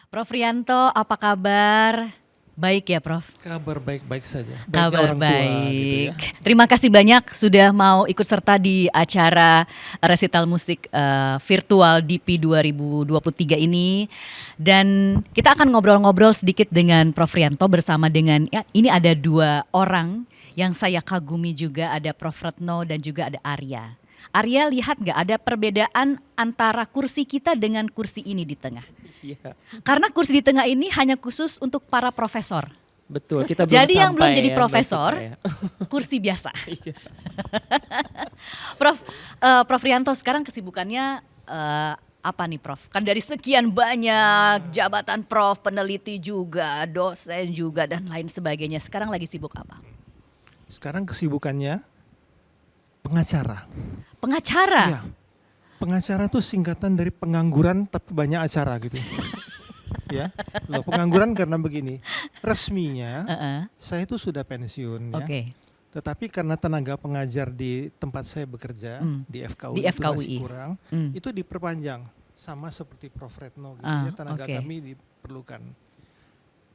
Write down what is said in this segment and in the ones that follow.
Prof Rianto, apa kabar? Baik ya, Prof? Kabar baik-baik saja. Baiknya Kabar orang tua gitu ya. baik. Terima kasih banyak sudah mau ikut serta di acara resital musik virtual DP 2023 ini. Dan kita akan ngobrol-ngobrol sedikit dengan Prof Rianto bersama dengan, ya, ini ada dua orang yang saya kagumi juga, ada Prof Retno dan juga ada Arya. Arya, lihat gak ada perbedaan antara kursi kita dengan kursi ini di tengah? Iya, Karena kursi di tengah ini hanya khusus untuk para profesor. betul. Kita belum Jadi yang belum sampai jadi ya, profesor, Mbak Citra ya. kursi biasa. Iya. Prof Rianto sekarang kesibukannya apa nih, Prof? Kan dari sekian banyak jabatan Prof, peneliti juga, dosen juga dan lain sebagainya. Sekarang lagi sibuk apa? Sekarang kesibukannya pengacara. Pengacara. Iya. Pengacara itu singkatan dari pengangguran tapi banyak acara gitu. Ya. Loh, pengangguran karena begini. Resminya saya itu sudah pensiun ya. Oke. Tetapi karena tenaga pengajar di tempat saya bekerja di FKUI, Di itu masih FKUI. kurang, itu diperpanjang sama seperti Prof Retno gitu ya, tenaga oke. kami diperlukan.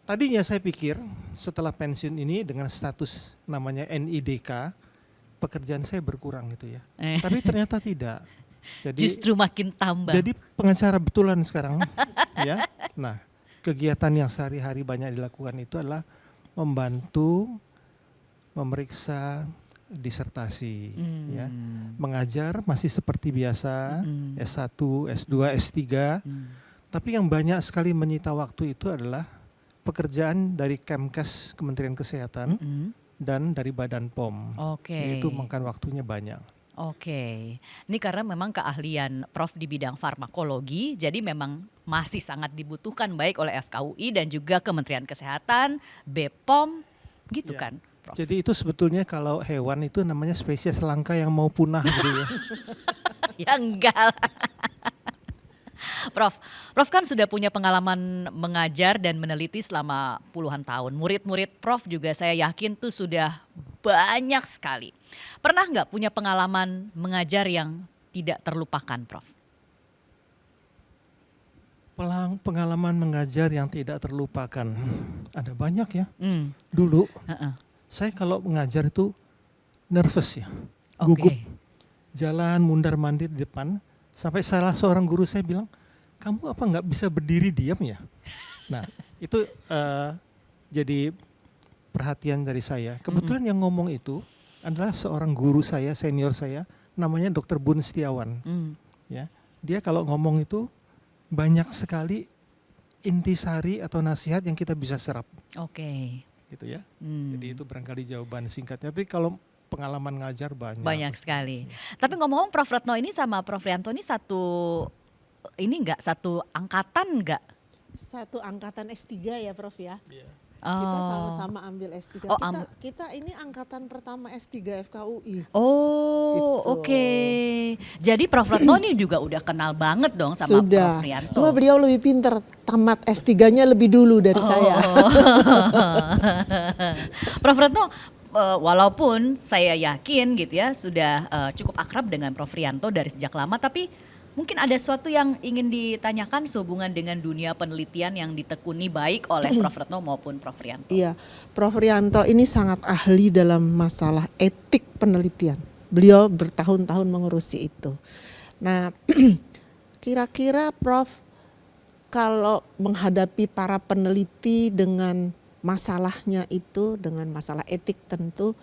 Tadinya saya pikir setelah pensiun ini dengan status namanya NIDK, pekerjaan saya berkurang gitu ya. Tapi ternyata tidak. Jadi Justru makin tambah. jadi pengacara betulan sekarang ya. Nah, kegiatan yang sehari-hari banyak dilakukan itu adalah membantu memeriksa disertasi ya. Mengajar masih seperti biasa, S1, S2, S3. Tapi yang banyak sekali menyita waktu itu adalah pekerjaan dari Kemkes Kementerian Kesehatan dan dari Badan POM. Oke. Itu makan waktunya banyak. Oke, ini karena memang keahlian Prof di bidang farmakologi, jadi memang masih sangat dibutuhkan baik oleh FKUI dan juga Kementerian Kesehatan, BPOM, gitu Ya. kan, Prof? Jadi itu sebetulnya kalau hewan itu namanya spesies langka yang mau punah gitu ya. Ya enggak lah. Prof kan sudah punya pengalaman mengajar dan meneliti selama puluhan tahun. Murid-murid Prof juga saya yakin tuh sudah banyak sekali. Pernah nggak punya pengalaman mengajar yang tidak terlupakan, Prof? Pengalaman mengajar yang tidak terlupakan. Ada banyak ya. Hmm. Dulu Heeh. saya kalau mengajar itu nervous ya. Oke. Gugup. Jalan mundar-mandir di depan. Sampai salah seorang guru saya bilang, kamu apa nggak bisa berdiri diam ya? Nah itu jadi perhatian dari saya. Kebetulan yang ngomong itu adalah seorang guru saya, senior saya, namanya Dr. Bun Setiawan. Ya, dia kalau ngomong itu banyak sekali intisari atau nasihat yang kita bisa serap, Oke. gitu ya. Jadi itu barangkali jawaban singkatnya. Tapi kalau pengalaman ngajar banyak. Banyak sekali. Tapi ngomong-ngomong Prof Retno ini sama Prof Rianto ini satu angkatan enggak? Satu angkatan S3 ya Prof ya. Iya. Kita sama-sama ambil S3. Oh, kita ini angkatan pertama S3 FKUI. Oh, Gitu. oke. Jadi Prof Retno ini juga udah kenal banget dong sama Sudah. Prof Rianto. Cuma beliau lebih pinter, tamat S3-nya lebih dulu dari saya. Prof Retno, walaupun saya yakin gitu ya sudah cukup akrab dengan Prof Rianto dari sejak lama, tapi mungkin ada sesuatu yang ingin ditanyakan sehubungan dengan dunia penelitian yang ditekuni baik oleh Prof Retno maupun Prof Rianto. Iya, Prof Rianto ini sangat ahli dalam masalah etik penelitian. Beliau bertahun-tahun mengurusi itu. Nah, kira-kira Prof kalau menghadapi para peneliti dengan masalahnya itu, dengan masalah etik tentu,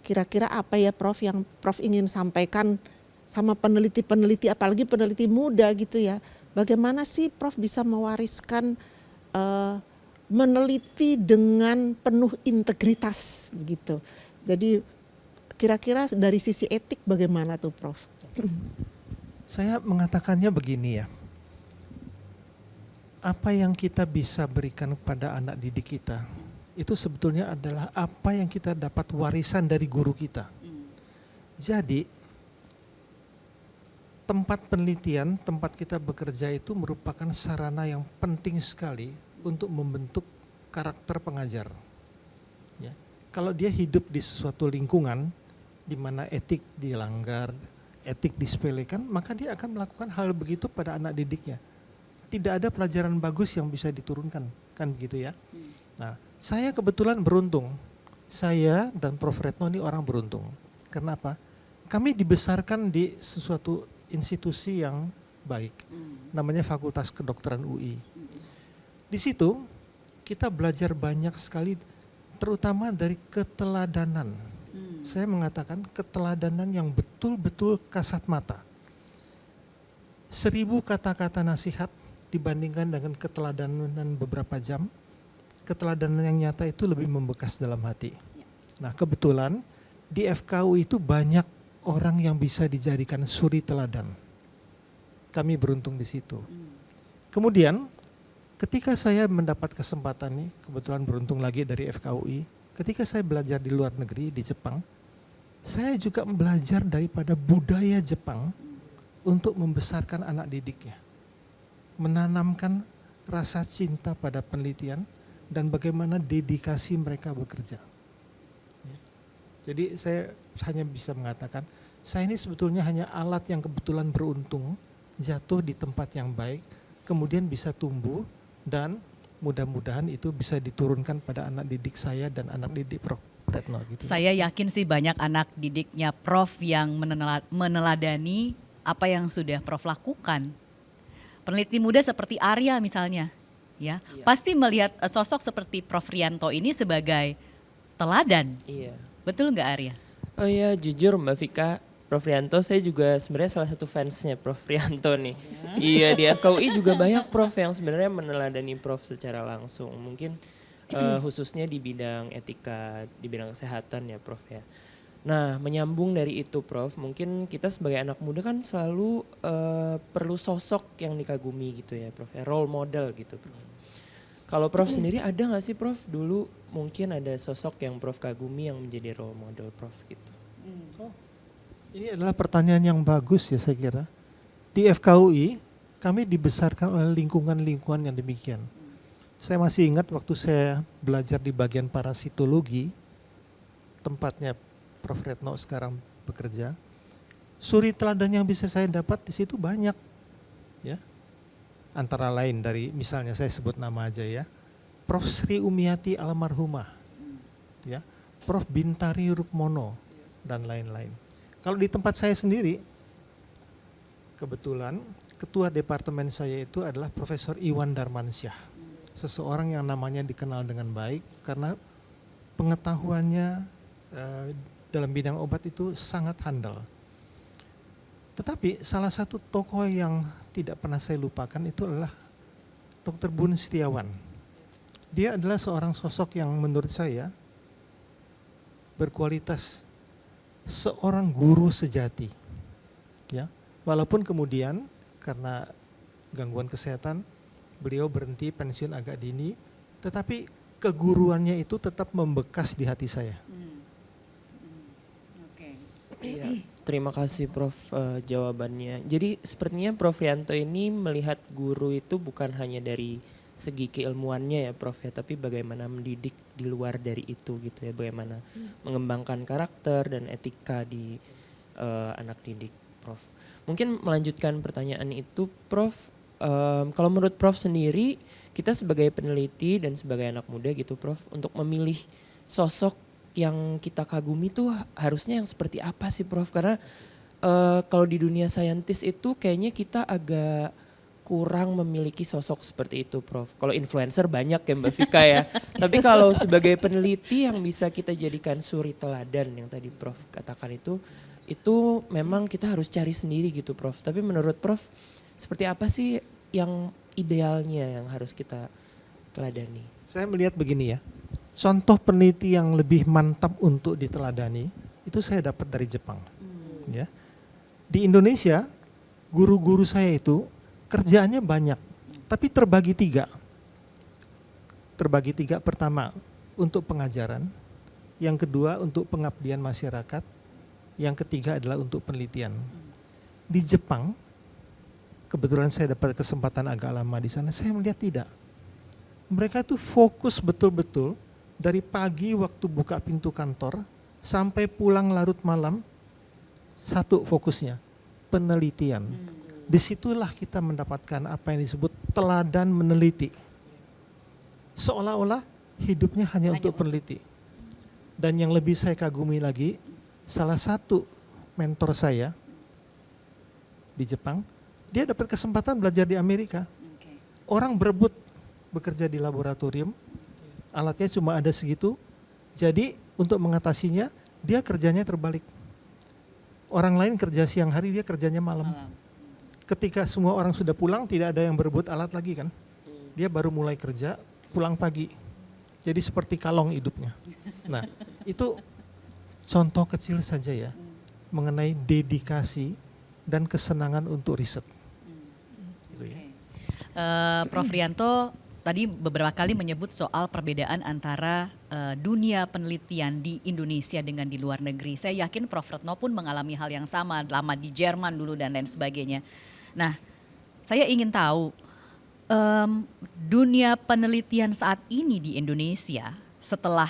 kira-kira apa ya Prof yang Prof ingin sampaikan sama peneliti-peneliti, apalagi peneliti muda gitu ya. Bagaimana sih Prof bisa mewariskan meneliti dengan penuh integritas begitu. Jadi kira-kira dari sisi etik bagaimana tuh Prof? Saya mengatakannya begini ya. Apa yang kita bisa berikan kepada anak didik kita itu sebetulnya adalah apa yang kita dapat warisan dari guru kita. Jadi tempat penelitian, tempat kita bekerja itu merupakan sarana yang penting sekali untuk membentuk karakter pengajar. Ya. Kalau dia hidup di suatu lingkungan di mana etik dilanggar, etik disepelekan, maka dia akan melakukan hal begitu pada anak didiknya. tidak ada pelajaran bagus yang bisa diturunkan, kan begitu ya. Nah, saya kebetulan beruntung. Saya dan Prof. Retno ini orang beruntung. Kenapa? Kami dibesarkan di sesuatu institusi yang baik, namanya Fakultas Kedokteran UI. Di situ kita belajar banyak sekali, terutama dari keteladanan. Saya mengatakan keteladanan yang betul-betul kasat mata. 1000 kata-kata nasihat dibandingkan dengan keteladanan beberapa jam, keteladanan yang nyata itu lebih membekas dalam hati. Nah, kebetulan di FKU itu banyak orang yang bisa dijadikan suri teladan. Kami beruntung di situ. Kemudian ketika saya mendapat kesempatan nih, kebetulan beruntung lagi dari FKUI, ketika saya belajar di luar negeri, di Jepang, saya juga belajar daripada budaya Jepang untuk membesarkan anak didiknya. Menanamkan rasa cinta pada penelitian dan bagaimana dedikasi mereka bekerja. Jadi saya hanya bisa mengatakan, saya ini sebetulnya hanya alat yang kebetulan beruntung, jatuh di tempat yang baik, kemudian bisa tumbuh, dan mudah-mudahan itu bisa diturunkan pada anak didik saya dan anak didik Prof. Retno. Gitu. Saya yakin sih banyak anak didiknya Prof yang meneladani apa yang sudah Prof lakukan. Peneliti muda seperti Arya misalnya, ya, pasti melihat sosok seperti Prof Rianto ini sebagai teladan. Iya. Betul nggak Arya? Oh iya, jujur Mbak Vika, Prof Rianto saya juga sebenarnya salah satu fansnya Prof Rianto nih. Iya, di FKUI juga banyak Prof yang sebenarnya meneladani Prof secara langsung. Mungkin khususnya di bidang etika, di bidang kesehatan ya Prof ya. Nah, menyambung dari itu Prof, mungkin kita sebagai anak muda kan selalu perlu sosok yang dikagumi gitu ya Prof, ya, role model gitu Prof. Kalau Prof sendiri ada gak sih Prof dulu mungkin ada sosok yang Prof kagumi yang menjadi role model Prof gitu? Ini adalah pertanyaan yang bagus ya saya kira. Di FKUI kami dibesarkan oleh lingkungan-lingkungan yang demikian. Saya masih ingat waktu saya belajar di bagian parasitologi, tempatnya Prof Retno sekarang bekerja, suri teladan yang bisa saya dapat di situ banyak, ya. Antara lain dari misalnya saya sebut nama aja ya, Prof Sri Umiati almarhumah, ya, Prof Bintari Rukmono dan lain-lain. Kalau di tempat saya sendiri, kebetulan ketua departemen saya itu adalah Profesor Iwan Darmansyah, seseorang yang namanya dikenal dengan baik karena pengetahuannya dalam bidang obat itu sangat handal. Tetapi salah satu tokoh yang tidak pernah saya lupakan itu adalah Dr. Bun Setiawan. Dia adalah seorang sosok yang menurut saya berkualitas seorang guru sejati. Ya, walaupun kemudian karena gangguan kesehatan beliau berhenti pensiun agak dini, tetapi keguruannya itu tetap membekas di hati saya. Iya, terima kasih Prof jawabannya. Jadi sepertinya Prof Rianto ini melihat guru itu bukan hanya dari segi keilmuannya ya Prof ya, tapi bagaimana mendidik di luar dari itu gitu ya, bagaimana mengembangkan karakter dan etika di anak didik Prof. Mungkin melanjutkan pertanyaan itu Prof, kalau menurut Prof sendiri kita sebagai peneliti dan sebagai anak muda gitu Prof, untuk memilih sosok yang kita kagumi tuh harusnya yang seperti apa sih Prof? Karena kalau di dunia saintis itu kayaknya kita agak kurang memiliki sosok seperti itu Prof. Kalau influencer banyak ya Mbak Vika ya. Tapi kalau sebagai peneliti yang bisa kita jadikan suri teladan yang tadi Prof katakan itu memang kita harus cari sendiri gitu Prof. Tapi menurut Prof seperti apa sih yang idealnya yang harus kita teladani? Saya melihat begini ya. Contoh peneliti yang lebih mantap untuk diteladani itu saya dapat dari Jepang. Ya. Di Indonesia guru-guru saya itu kerjaannya banyak, tapi terbagi 3. Terbagi 3, pertama untuk pengajaran, yang kedua untuk pengabdian masyarakat, yang ketiga adalah untuk penelitian. Di Jepang, kebetulan saya dapat kesempatan agak lama di sana, saya melihat tidak. Mereka itu fokus betul-betul dari pagi waktu buka pintu kantor sampai pulang larut malam, satu fokusnya, penelitian. disitulah kita mendapatkan apa yang disebut teladan meneliti. Seolah-olah hidupnya hanya untuk peneliti. Dan yang lebih saya kagumi lagi, salah satu mentor saya di Jepang, dia dapat kesempatan belajar di Amerika. Orang berebut bekerja di laboratorium, alatnya cuma ada segitu, jadi untuk mengatasinya, dia kerjanya terbalik. Orang lain kerja siang hari, dia kerjanya malam. Ketika semua orang sudah pulang, tidak ada yang berebut alat lagi kan. Dia baru mulai kerja, pulang pagi. Jadi seperti kalong hidupnya. Nah, itu contoh kecil saja ya, mengenai dedikasi dan kesenangan untuk riset. Gitu ya. Prof Rianto tadi beberapa kali menyebut soal perbedaan antara dunia penelitian di Indonesia dengan di luar negeri. Saya yakin Prof Retno pun mengalami hal yang sama, lama di Jerman dulu dan lain sebagainya. Nah, saya ingin tahu dunia penelitian saat ini di Indonesia setelah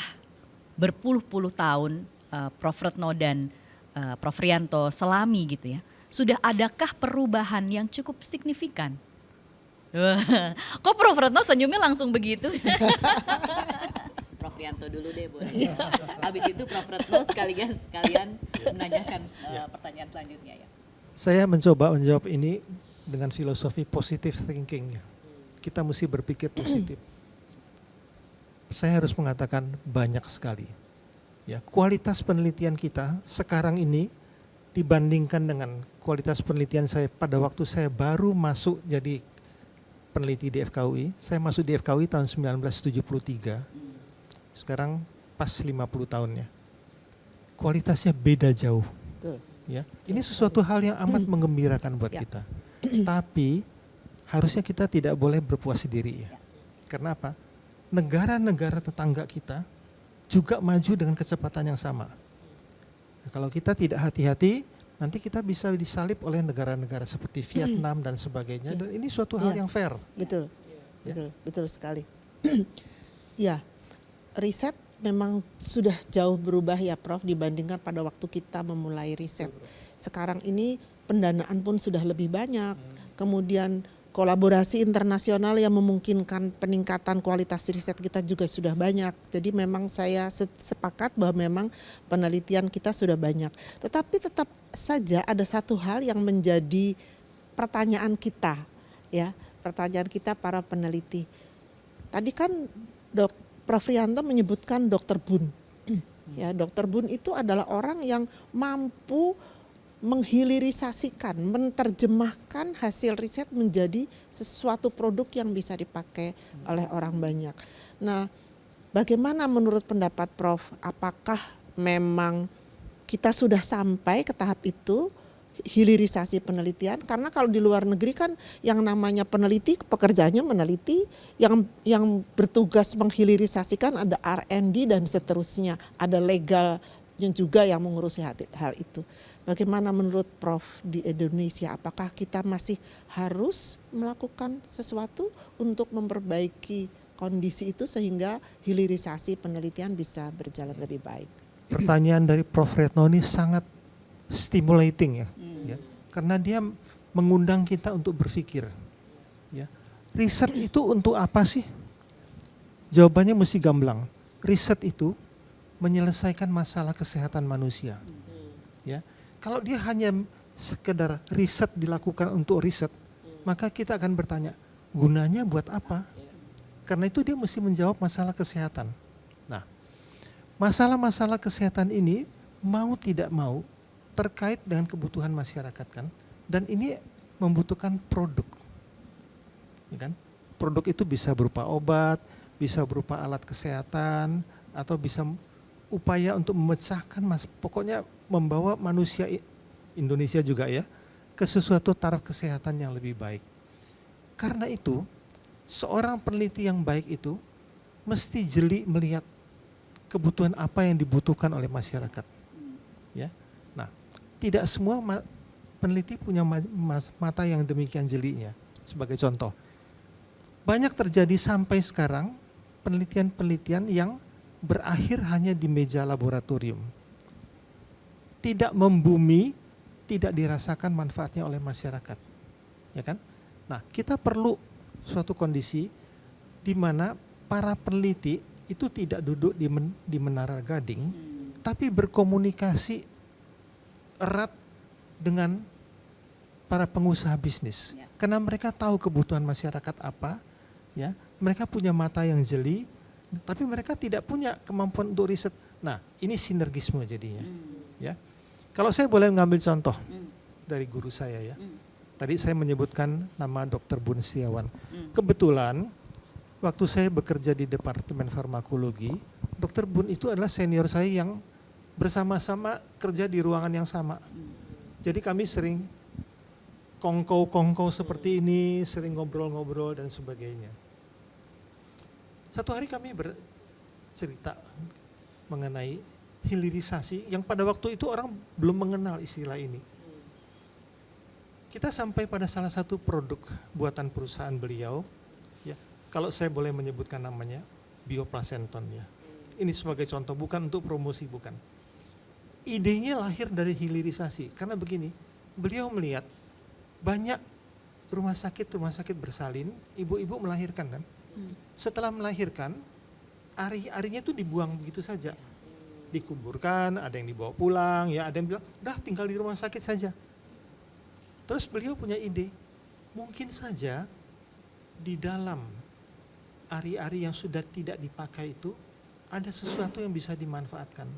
berpuluh-puluh tahun Prof Retno dan Prof Rianto selami gitu ya, sudah adakah perubahan yang cukup signifikan? Kok Prof Retno senyumnya langsung begitu? Prof Rianto dulu deh boleh. Habis itu Prof Retno sekalian menanyakan pertanyaan selanjutnya ya. Saya mencoba menjawab ini dengan filosofi positive thinking. Kita mesti berpikir positif. Saya harus mengatakan banyak sekali. Ya, kualitas penelitian kita sekarang ini dibandingkan dengan kualitas penelitian saya pada waktu saya baru masuk jadi peneliti di FKUI. Saya masuk di FKUI tahun 1973. Sekarang pas 50 tahunnya. Kualitasnya beda jauh. Ya, ini sesuatu hal yang amat menggembirakan buat kita. Tapi harusnya kita tidak boleh berpuas diri ya. Karena apa? Negara-negara tetangga kita juga maju dengan kecepatan yang sama. Nah, kalau kita tidak hati-hati, nanti kita bisa disalip oleh negara-negara seperti Vietnam dan sebagainya. Dan ini suatu hal yang fair. Betul, betul sekali. Ya, riset memang sudah jauh berubah ya Prof dibandingkan pada waktu kita memulai riset. Sekarang ini pendanaan pun sudah lebih banyak. Kemudian kolaborasi internasional yang memungkinkan peningkatan kualitas riset kita juga sudah banyak. Jadi memang saya sepakat bahwa memang penelitian kita sudah banyak. Tetapi tetap saja ada satu hal yang menjadi pertanyaan kita, ya, pertanyaan kita para peneliti. Tadi kan Prof Rianto menyebutkan Dr. Boon. Ya, Dr. Boon itu adalah orang yang mampu menghilirisasikan, menerjemahkan hasil riset menjadi sesuatu produk yang bisa dipakai oleh orang banyak. Nah, bagaimana menurut pendapat Prof? Apakah memang kita sudah sampai ke tahap itu, hilirisasi penelitian? Karena kalau di luar negeri kan yang namanya peneliti, pekerjaannya meneliti, yang bertugas menghilirisasikan ada R&D dan seterusnya, ada legal yang juga yang mengurusi hal itu. Bagaimana menurut Prof di Indonesia? Apakah kita masih harus melakukan sesuatu untuk memperbaiki kondisi itu sehingga hilirisasi penelitian bisa berjalan lebih baik? Pertanyaan dari Prof Retno ini sangat stimulating ya, karena dia mengundang kita untuk berpikir. Ya, riset itu untuk apa sih? Jawabannya mesti gamblang. Riset itu menyelesaikan masalah kesehatan manusia. Ya, kalau dia hanya sekedar riset dilakukan untuk riset, maka kita akan bertanya, gunanya buat apa? Karena itu dia mesti menjawab masalah kesehatan. Nah, masalah-masalah kesehatan ini mau tidak mau terkait dengan kebutuhan masyarakat kan, dan ini membutuhkan produk. Ya kan? Produk itu bisa berupa obat, bisa berupa alat kesehatan, atau bisa upaya untuk memecahkan, pokoknya membawa manusia Indonesia juga ya ke sesuatu taraf kesehatan yang lebih baik. Karena itu, seorang peneliti yang baik itu mesti jeli melihat kebutuhan apa yang dibutuhkan oleh masyarakat. Ya, nah, tidak semua peneliti punya mata yang demikian jelinya. Sebagai contoh, banyak terjadi sampai sekarang penelitian-penelitian yang berakhir hanya di meja laboratorium. Tidak membumi, tidak dirasakan manfaatnya oleh masyarakat. ya kan? Nah, kita perlu suatu kondisi di mana para peneliti itu tidak duduk di Menara Gading, tapi berkomunikasi erat dengan para pengusaha bisnis. Ya. Karena mereka tahu kebutuhan masyarakat apa, ya. Mereka punya mata yang jeli, tapi mereka tidak punya kemampuan untuk riset. Nah, ini sinergisme jadinya, ya. Kalau saya boleh mengambil contoh dari guru saya, ya. Tadi saya menyebutkan nama Dr. Bun Setiawan. Kebetulan waktu saya bekerja di Departemen Farmakologi, Dr. Bun itu adalah senior saya yang bersama-sama kerja di ruangan yang sama. Jadi kami sering kongkow seperti ini, sering ngobrol-ngobrol dan sebagainya. Satu hari kami bercerita mengenai hilirisasi yang pada waktu itu orang belum mengenal istilah ini. Kita sampai pada salah satu produk buatan perusahaan beliau, ya, kalau saya boleh menyebutkan namanya, bioplacenton, ya. Ini sebagai contoh, bukan untuk promosi, bukan. Idenya lahir dari hilirisasi, karena begini, beliau melihat banyak rumah sakit bersalin, ibu-ibu melahirkan kan. Setelah melahirkan, ari-arinya itu dibuang begitu saja. Dikuburkan, ada yang dibawa pulang, ya, ada yang bilang, dah tinggal di rumah sakit saja. Terus beliau punya ide, mungkin saja di dalam ari-ari yang sudah tidak dipakai itu ada sesuatu yang bisa dimanfaatkan.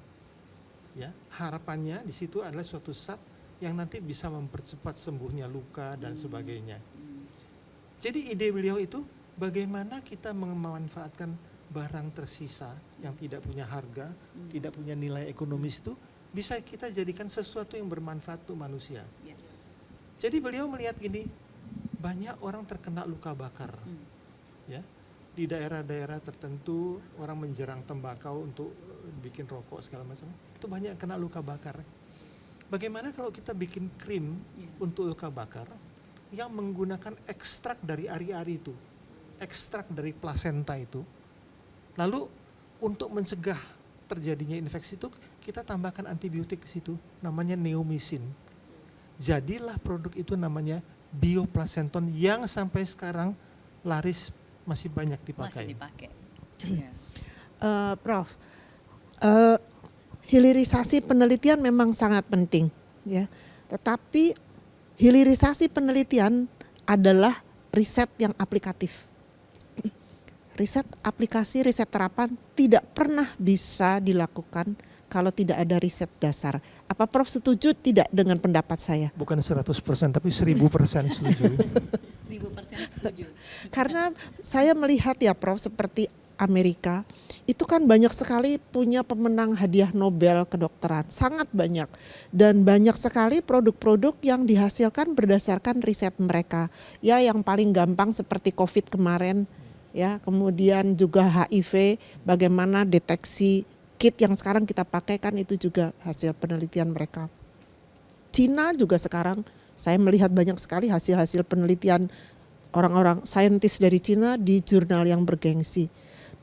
Ya, harapannya di situ adalah suatu zat yang nanti bisa mempercepat sembuhnya luka dan sebagainya. Jadi ide beliau itu bagaimana kita memanfaatkan barang tersisa yang tidak punya harga, tidak punya nilai ekonomis itu bisa kita jadikan sesuatu yang bermanfaat untuk manusia. Jadi beliau melihat gini, banyak orang terkena luka bakar, ya, di daerah-daerah tertentu orang menjerang tembakau untuk bikin rokok segala macam, itu banyak kena luka bakar. Bagaimana kalau kita bikin krim untuk luka bakar yang menggunakan ekstrak dari ari-ari itu, ekstrak dari plasenta itu, lalu untuk mencegah terjadinya infeksi itu kita tambahkan antibiotik di situ, namanya neomycin. Jadilah produk itu namanya bioplacenton yang sampai sekarang laris masih banyak dipakai. Masih dipakai. Prof, hilirisasi penelitian memang sangat penting, ya. Tetapi hilirisasi penelitian adalah riset yang aplikatif. Riset aplikasi, riset terapan tidak pernah bisa dilakukan kalau tidak ada riset dasar. Apa Prof setuju tidak dengan pendapat saya? Bukan 100% tapi 1000% setuju. 1000% setuju. Karena saya melihat ya Prof, seperti Amerika itu kan banyak sekali punya pemenang hadiah Nobel kedokteran, sangat banyak, dan banyak sekali produk-produk yang dihasilkan berdasarkan riset mereka. Ya, yang paling gampang seperti COVID kemarin, ya, kemudian juga HIV, bagaimana deteksi kit yang sekarang kita pakai kan itu juga hasil penelitian mereka. Cina juga sekarang saya melihat banyak sekali hasil-hasil penelitian orang-orang saintis dari Cina di jurnal yang bergengsi.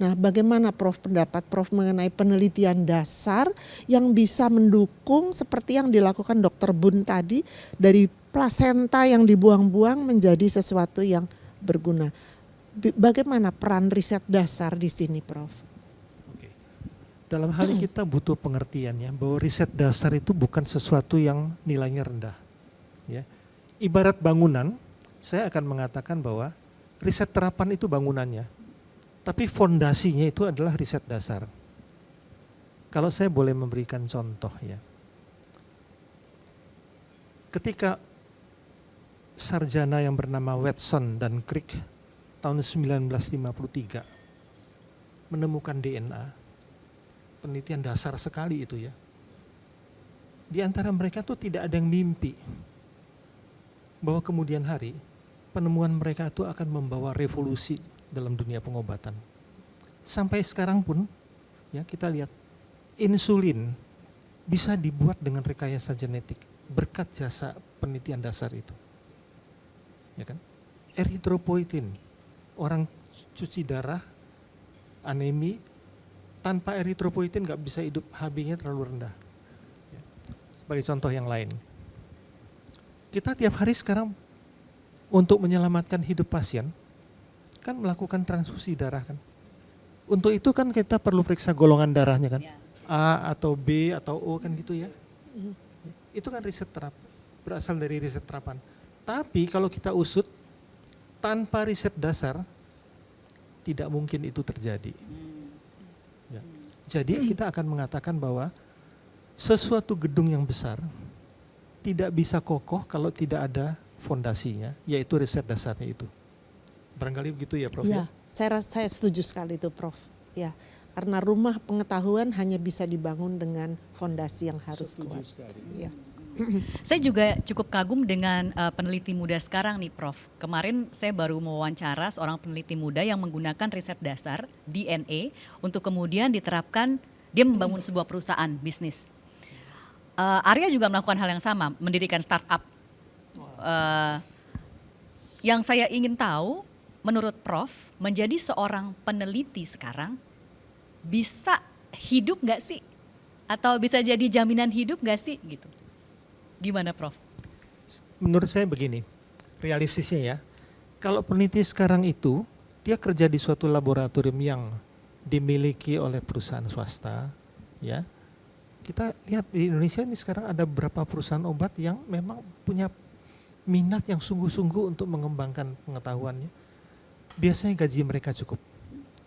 Nah, bagaimana Prof pendapat Prof mengenai penelitian dasar yang bisa mendukung seperti yang dilakukan Dr. Bun tadi, dari plasenta yang dibuang-buang menjadi sesuatu yang berguna. Bagaimana peran riset dasar di sini, Prof? Dalam hal ini kita butuh pengertian ya, bahwa riset dasar itu bukan sesuatu yang nilainya rendah. Ya. Ibarat bangunan, saya akan mengatakan bahwa riset terapan itu bangunannya, tapi fondasinya itu adalah riset dasar. Kalau saya boleh memberikan contoh ya, ketika sarjana yang bernama Watson dan Crick tahun 1953 menemukan DNA, penelitian dasar sekali itu ya. Di antara mereka tuh tidak ada yang mimpi bahwa kemudian hari penemuan mereka itu akan membawa revolusi dalam dunia pengobatan. Sampai sekarang pun ya kita lihat insulin bisa dibuat dengan rekayasa genetik berkat jasa penelitian dasar itu. Ya kan? Eritropoietin, orang cuci darah, anemi, tanpa eritropoietin nggak bisa hidup, HB-nya terlalu rendah. Sebagai contoh yang lain, kita tiap hari sekarang untuk menyelamatkan hidup pasien kan melakukan transfusi darah kan. Untuk itu kan kita perlu periksa golongan darahnya kan. Ya. A atau B atau O kan gitu ya. Itu kan riset berasal dari riset terapan. Tapi kalau kita usut tanpa riset dasar tidak mungkin itu terjadi. Ya. Jadi kita akan mengatakan bahwa sesuatu gedung yang besar tidak bisa kokoh kalau tidak ada fondasinya, yaitu riset dasarnya itu. Barangkali begitu ya Prof. Ya, saya setuju sekali itu Prof. Ya, karena rumah pengetahuan hanya bisa dibangun dengan fondasi yang harus kuat. Ya. Saya juga cukup kagum dengan peneliti muda sekarang nih Prof. Kemarin saya baru mewawancara seorang peneliti muda yang menggunakan riset dasar DNA untuk kemudian diterapkan, dia membangun sebuah perusahaan bisnis. Arya juga melakukan hal yang sama, mendirikan startup. Yang saya ingin tahu, menurut Prof, menjadi seorang peneliti sekarang bisa hidup nggak sih? Atau bisa jadi jaminan hidup nggak sih? Gitu. Gimana Prof? Menurut saya begini, realistisnya ya, kalau peneliti sekarang itu, dia kerja di suatu laboratorium yang dimiliki oleh perusahaan swasta, ya. Kita lihat di Indonesia ini sekarang ada beberapa perusahaan obat yang memang punya minat yang sungguh-sungguh untuk mengembangkan pengetahuannya. Biasanya gaji mereka cukup,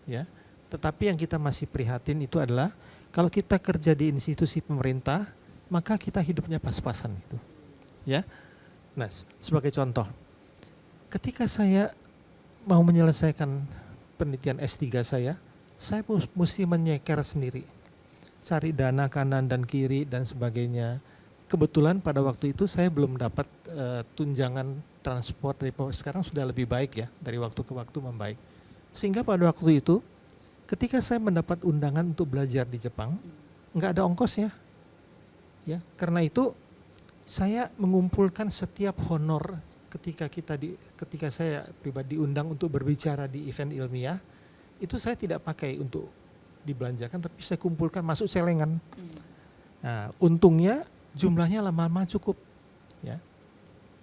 ya. Tetapi yang kita masih prihatin itu adalah kalau kita kerja di institusi pemerintah, maka kita hidupnya pas-pasan gitu, ya. Nah, sebagai contoh, ketika saya mau menyelesaikan penelitian S3 saya mesti menyeker sendiri, cari dana kanan dan kiri dan sebagainya. Kebetulan pada waktu itu saya belum dapat tunjangan transport dari pemerintah. Sekarang sudah lebih baik ya, dari waktu ke waktu membaik. Sehingga pada waktu itu, ketika saya mendapat undangan untuk belajar di Jepang, nggak ada ongkosnya. Ya, karena itu saya mengumpulkan setiap honor ketika saya pribadi diundang untuk berbicara di event ilmiah, itu saya tidak pakai untuk dibelanjakan, tapi saya kumpulkan masuk celengan. Nah, untungnya jumlahnya lama-lama cukup, ya.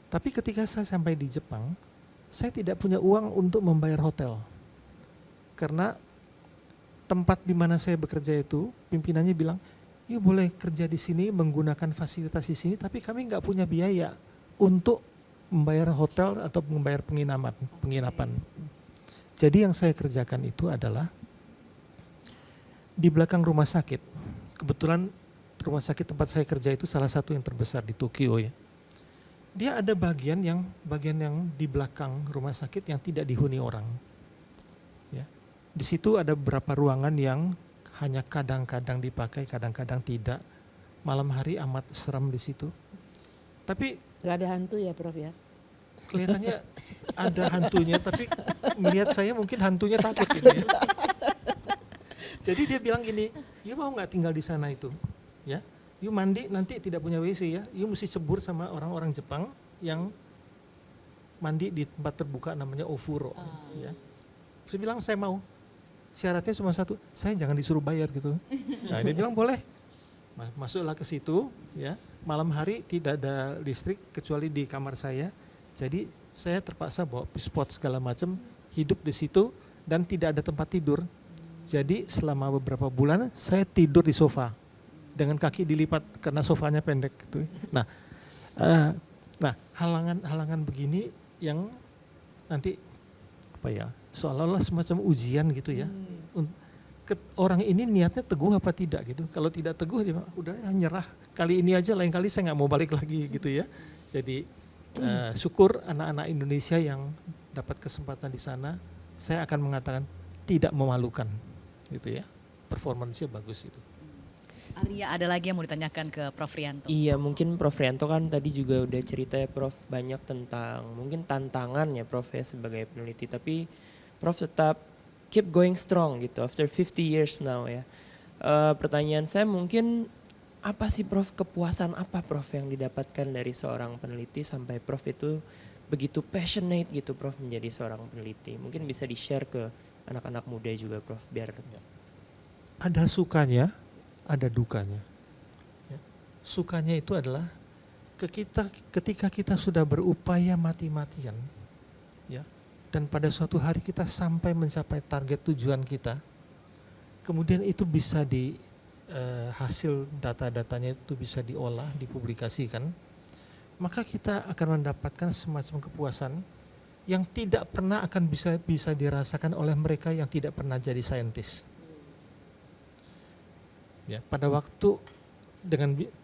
Tapi ketika saya sampai di Jepang, saya tidak punya uang untuk membayar hotel, karena tempat di mana saya bekerja itu pimpinannya bilang, "Yuk boleh kerja di sini menggunakan fasilitas di sini, tapi kami nggak punya biaya untuk membayar hotel atau membayar penginapan." Jadi yang saya kerjakan itu adalah di belakang rumah sakit. Kebetulan rumah sakit tempat saya kerja itu salah satu yang terbesar di Tokyo ya. Dia ada bagian yang di belakang rumah sakit yang tidak dihuni orang. Ya. Di situ ada beberapa ruangan yang hanya kadang-kadang dipakai, kadang-kadang tidak. Malam hari amat seram di situ. Tapi Gak ada hantu ya Prof ya? kelihatannya ada hantunya, tapi melihat saya mungkin hantunya takut gitu ya. Jadi dia bilang gini, "You mau nggak tinggal di sana itu? Ya, you mandi nanti tidak punya WC ya. You mesti cebur sama orang-orang Jepang yang mandi di tempat terbuka namanya ofuro." Ya. Saya bilang saya mau. Syaratnya cuma satu, saya jangan disuruh bayar gitu. Nah, dia bilang boleh. Masuklah ke situ, ya. Malam hari tidak ada listrik kecuali di kamar saya. Jadi saya terpaksa bawa spot segala macam, hidup di situ dan tidak ada tempat tidur. Jadi selama beberapa bulan saya tidur di sofa dengan kaki dilipat karena sofanya pendek gitu. Nah, halangan begini yang nanti apa ya, seolah-olah semacam ujian gitu ya. Orang ini niatnya teguh apa tidak gitu. Kalau tidak teguh dia udah nyerah. Kali ini aja, lain kali saya nggak mau balik lagi gitu ya. Jadi syukur anak-anak Indonesia yang dapat kesempatan di sana, saya akan mengatakan tidak memalukan gitu ya. Performance-nya bagus itu. Arya, ada lagi yang mau ditanyakan ke Prof Rianto? Iya, mungkin Prof Rianto kan tadi juga udah cerita ya Prof banyak tentang mungkin tantangan ya Prof ya sebagai peneliti, tapi Prof tetap keep going strong gitu after 50 years now ya. Pertanyaan saya mungkin apa sih Prof, kepuasan apa Prof yang didapatkan dari seorang peneliti sampai Prof itu begitu passionate gitu Prof menjadi seorang peneliti? Mungkin bisa di-share ke anak-anak muda juga Prof biar. Ada sukanya, ada dukanya. Ya. Sukanya itu adalah ketika kita sudah berupaya mati-matian ya. Dan pada suatu hari kita sampai mencapai target tujuan kita, kemudian itu bisa hasil data-datanya itu bisa diolah, dipublikasikan, maka kita akan mendapatkan semacam kepuasan yang tidak pernah akan bisa dirasakan oleh mereka yang tidak pernah jadi saintis. Ya, pada waktu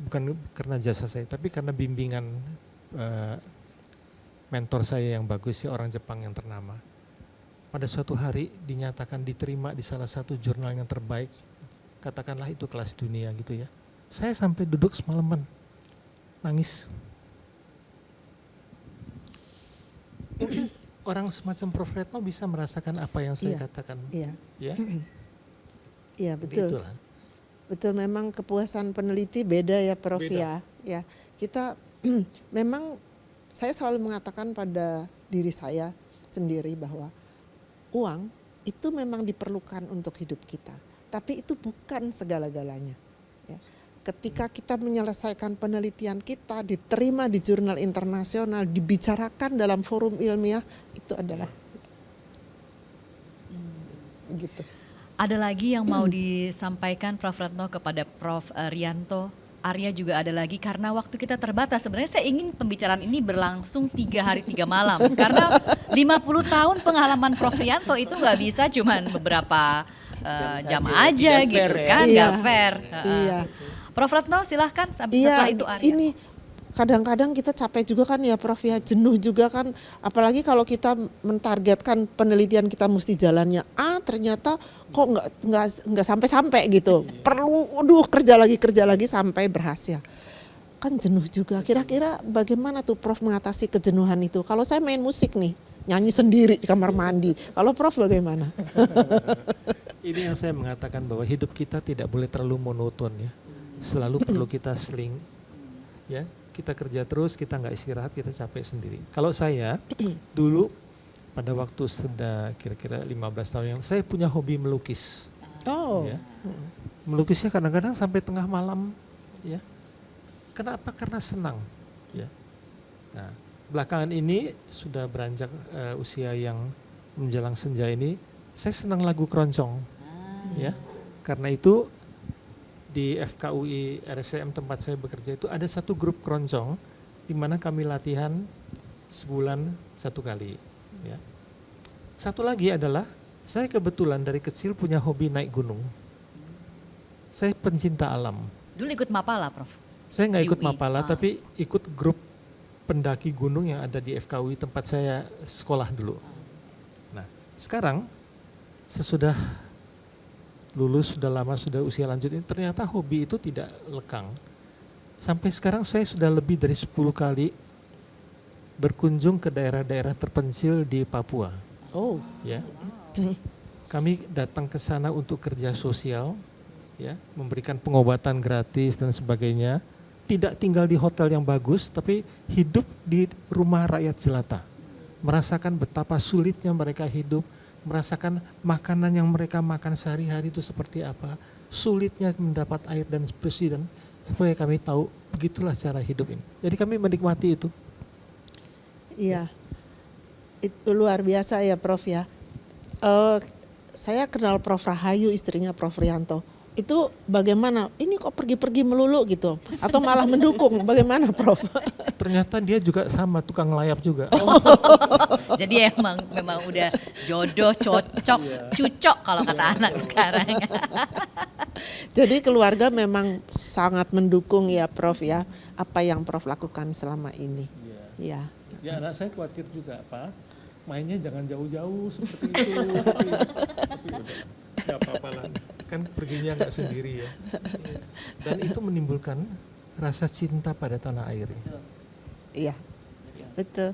bukan karena jasa saya, tapi karena bimbingan mentor saya yang bagus, ya, orang Jepang yang ternama. Pada suatu hari dinyatakan diterima di salah satu jurnal yang terbaik, katakanlah itu kelas dunia gitu ya. Saya sampai duduk semalaman nangis. Mungkin orang semacam Prof. Retno bisa merasakan apa yang saya katakan. Iya. Ya. Iya, betul. Itulah. Betul, memang kepuasan peneliti beda ya Prof. Beda. Ya. Kita memang saya selalu mengatakan pada diri saya sendiri bahwa uang itu memang diperlukan untuk hidup kita, tapi itu bukan segala-galanya. Ya. Ketika kita menyelesaikan penelitian kita, diterima di jurnal internasional, dibicarakan dalam forum ilmiah, itu adalah gitu. Ada lagi yang mau disampaikan Prof. Retno kepada Prof. Rianto? Arya juga ada lagi, karena waktu kita terbatas. Sebenarnya saya ingin pembicaraan ini berlangsung 3 hari 3 malam. Karena 50 tahun pengalaman Prof. Rianto itu nggak bisa cuman beberapa jam aja Tidak gitu fair ya. kan, nggak fair. Iya. Prof. Retno silahkan Iya, setelah itu Arya. ini kadang-kadang kita capek juga kan ya Prof ya, jenuh juga kan, apalagi kalau kita mentargetkan penelitian kita mesti jalannya A, ternyata kok nggak sampai-sampai gitu, perlu kerja lagi sampai berhasil, kan jenuh juga. Kira-kira bagaimana tuh Prof mengatasi kejenuhan itu? Kalau saya main musik nih, nyanyi sendiri di kamar mandi, kalau Prof bagaimana? Ini yang saya mengatakan bahwa hidup kita tidak boleh terlalu monoton ya. Selalu perlu kita seling, ya. Kita kerja terus, kita nggak istirahat, kita capek sendiri. Kalau saya dulu pada waktu sudah kira-kira 15 tahun yang saya punya hobi melukis. Oh, Ya. Melukisnya kadang-kadang sampai tengah malam, ya. Kenapa? Karena senang, ya. Nah, belakangan ini sudah beranjak usia yang menjelang senja ini, saya senang lagu keroncong, ya. Karena itu di FKUI RSCM tempat saya bekerja itu ada satu grup keroncong di mana kami latihan sebulan 1 kali. Ya. Satu lagi adalah saya kebetulan dari kecil punya hobi naik gunung. Saya pencinta alam. Dulu ikut Mapala, Prof. Saya nggak ikut UI. Mapala, tapi ikut grup pendaki gunung yang ada di FKUI tempat saya sekolah dulu. Nah, sekarang sesudah lulus, sudah lama, sudah usia lanjut ini, ternyata hobi itu tidak lekang. Sampai sekarang saya sudah lebih dari 10 kali berkunjung ke daerah-daerah terpencil di Papua. oh, Ya, kami datang ke sana untuk kerja sosial, ya, memberikan pengobatan gratis dan sebagainya. Tidak tinggal di hotel yang bagus, tapi hidup di rumah rakyat jelata. Merasakan betapa sulitnya mereka hidup, merasakan makanan yang mereka makan sehari-hari itu seperti apa, sulitnya mendapat air dan seterusnya, supaya kami tahu begitulah cara hidup ini. Jadi kami menikmati itu. iya, itu luar biasa ya Prof ya. Saya kenal Prof Rahayu, istrinya Prof Rianto. Itu bagaimana? Ini kok pergi-pergi melulu gitu? Atau malah mendukung? Bagaimana Prof? Ternyata dia juga sama, tukang layap juga. Jadi memang udah jodoh, cocok, cucok kalau kata anak sekarang. Jadi keluarga memang sangat mendukung ya Prof ya, apa yang Prof lakukan selama ini. Ya. Ya, anak saya khawatir juga, Pak. Mainnya jangan jauh-jauh seperti itu. Tapi udah, nggak apa-apa lah. Kan perginya nggak sendiri ya. Dan itu menimbulkan rasa cinta pada tanah air. Iya, betul.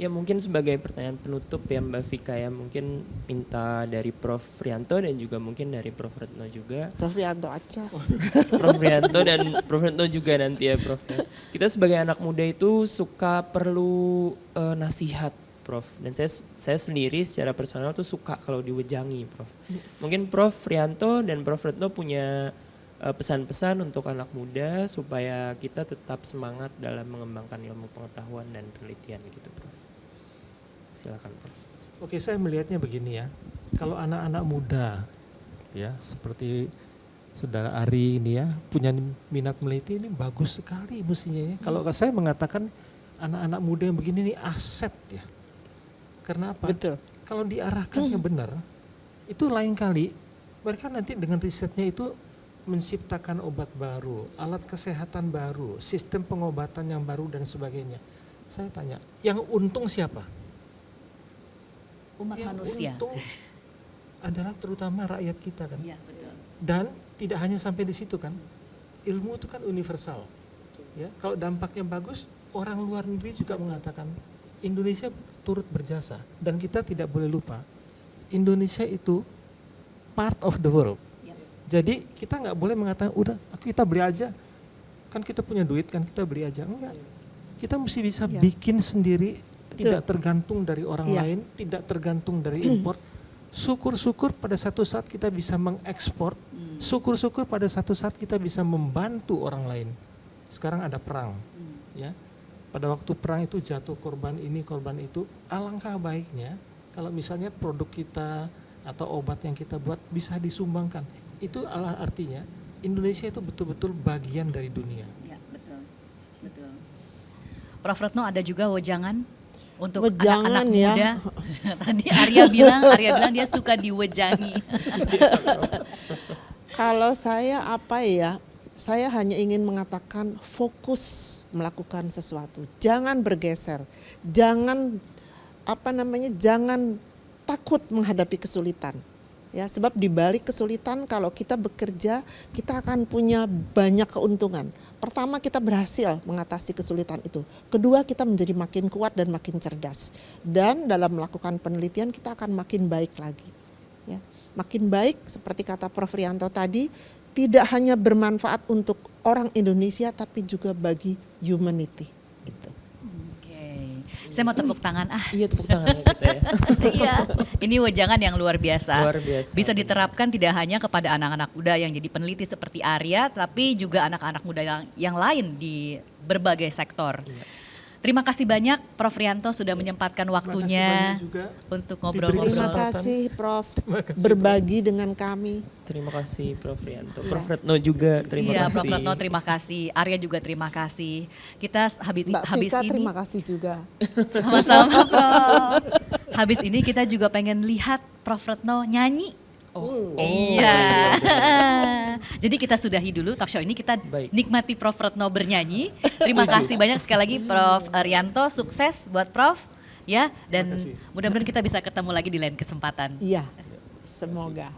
Ya mungkin sebagai pertanyaan penutup ya Mbak Vika ya, mungkin minta dari Prof Rianto dan juga mungkin dari Prof Retno juga. Prof Rianto aja. Prof Rianto dan Prof Retno juga nanti ya Prof. Kita sebagai anak muda itu suka perlu nasihat Prof. Dan saya sendiri secara personal tuh suka kalau diwejangi Prof. Mungkin Prof Rianto dan Prof Retno punya pesan-pesan untuk anak muda supaya kita tetap semangat dalam mengembangkan ilmu pengetahuan dan penelitian gitu Prof. Silakan Prof. Oke, saya melihatnya begini ya. Kalau anak-anak muda ya seperti Saudara Ari ini ya punya minat meneliti, ini bagus sekali mestinya ya. Kalau saya mengatakan anak-anak muda yang begini ini aset ya. Karena apa? Betul. Kalau diarahkannya benar, itu lain kali mereka nanti dengan risetnya itu menciptakan obat baru, alat kesehatan baru, sistem pengobatan yang baru dan sebagainya. Saya tanya, yang untung siapa? Umat Yang manusia. untung adalah terutama rakyat kita kan. Iya, betul. Dan tidak hanya sampai di situ kan, ilmu itu kan universal. Ya, kalau dampaknya bagus, orang luar negeri juga mengatakan Indonesia turut berjasa, dan kita tidak boleh lupa Indonesia itu part of the world. Yap. Jadi kita nggak boleh mengatakan udah kita beli aja, kan kita punya duit kan kita beli aja, enggak. Kita mesti bisa Ya. bikin sendiri, Betul. tidak tergantung dari orang Ya. lain, tidak tergantung dari impor. Syukur-syukur pada satu saat kita bisa mengekspor, syukur-syukur pada satu saat kita bisa membantu orang lain. Sekarang ada perang, ya. Pada waktu perang itu jatuh korban ini, korban itu. Alangkah baiknya kalau misalnya produk kita atau obat yang kita buat bisa disumbangkan. Itu artinya Indonesia itu betul-betul bagian dari dunia. Ya, betul. Betul. Prof Retno ada juga wejangan untuk Wejangan anak-anak ya. muda. Tadi Arya bilang dia suka diwejangi. Kalau saya apa ya? Saya hanya ingin mengatakan fokus melakukan sesuatu. Jangan bergeser. Jangan jangan takut menghadapi kesulitan. Ya, sebab di balik kesulitan kalau kita bekerja, kita akan punya banyak keuntungan. Pertama, kita berhasil mengatasi kesulitan itu. Kedua, kita menjadi makin kuat dan makin cerdas. Dan dalam melakukan penelitian kita akan makin baik lagi. Ya, makin baik seperti kata Prof Rianto tadi, tidak hanya bermanfaat untuk orang Indonesia tapi juga bagi humanity. Itu. Oke. Saya mau tepuk tangan. Iya, tepuk tangannya kita ya. Iya. Ini wejangan yang luar biasa. Luar biasa. Bisa diterapkan tidak hanya kepada anak-anak muda yang jadi peneliti seperti Arya, tapi juga anak-anak muda yang lain di berbagai sektor. Iya. Terima kasih banyak Prof Rianto sudah menyempatkan waktunya banyak juga untuk diberi ngobrol-ngobrol. Terima kesempatan. kasih Prof Terima kasih, berbagi dengan kami. Terima kasih Prof Rianto. Prof Retno juga terima Iya, kasih. Prof Retno terima kasih. Arya juga terima kasih. Kita Mbak habis Vika ini terima kasih juga. sama-sama Prof. Habis ini kita juga pengen lihat Prof Retno nyanyi. Iya. Jadi kita sudahi dulu talk show ini, kita Baik. nikmati Prof Retno bernyanyi. Terima kasih banyak sekali lagi Prof Rianto, sukses buat Prof ya, dan kasih. mudah-mudahan kita bisa ketemu lagi di lain kesempatan. Iya, semoga.